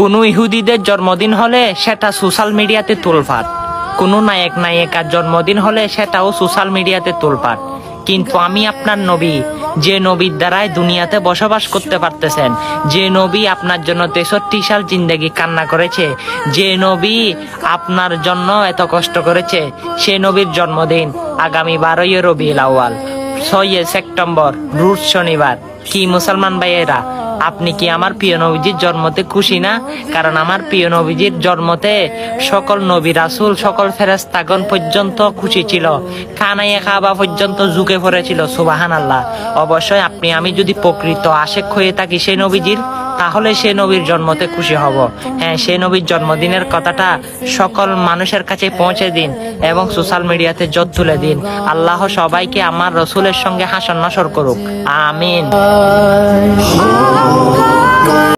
কোনো ইহুদিদের জন্মদিন হলে সেটা সোশ্যাল মিডিয়াতে তোলপাড়, কোনো নায়ক নায়িকার জন্মদিন হলে সেটাও সোশ্যাল মিডিয়াতে তোলপাড়। কিন্তু আমি আপনার নবী, যে নবীর দ্বারাই দুনিয়াতে বসবাস করতে পারতেছেন, যে নবী আপনার জন্য 63 সাল জিন্দেগি কান্না করেছে, যে নবী আপনার জন্য এত কষ্ট করেছে, সে নবীর জন্মদিন আগামী 12 রবিউল আউয়াল 6 সেপ্টেম্বর রোজ শনিবার। কি মুসলমান ভাইয়েরা, আপনি কি আমার প্রিয় নবীজির জন্মতে খুশি না? কারণ আমার প্রিয় নবীজির জন্মতে সকল নবী রাসূল, সকল ফেরেশতাগণ পর্যন্ত খুশি ছিল, খানায়ে কাবা পর্যন্ত ঝুঁকে পড়েছিল। সুবহানাল্লাহ। অবশ্যই আপনি আমি যদি প্রকৃত আশেক হয়ে থাকি সেই নবীজির, তাহলে সে নবীর জন্মতে খুশি হব। হ্যাঁ, সে নবীর জন্মদিনের কথাটা সকল মানুষের কাছে পৌঁছে দিন এবং সোশ্যাল মিডিয়াতে জোর তুলে দিন। আল্লাহ সবাইকে আমার রসুলের সঙ্গে হাসর নসর করুক। আমিন।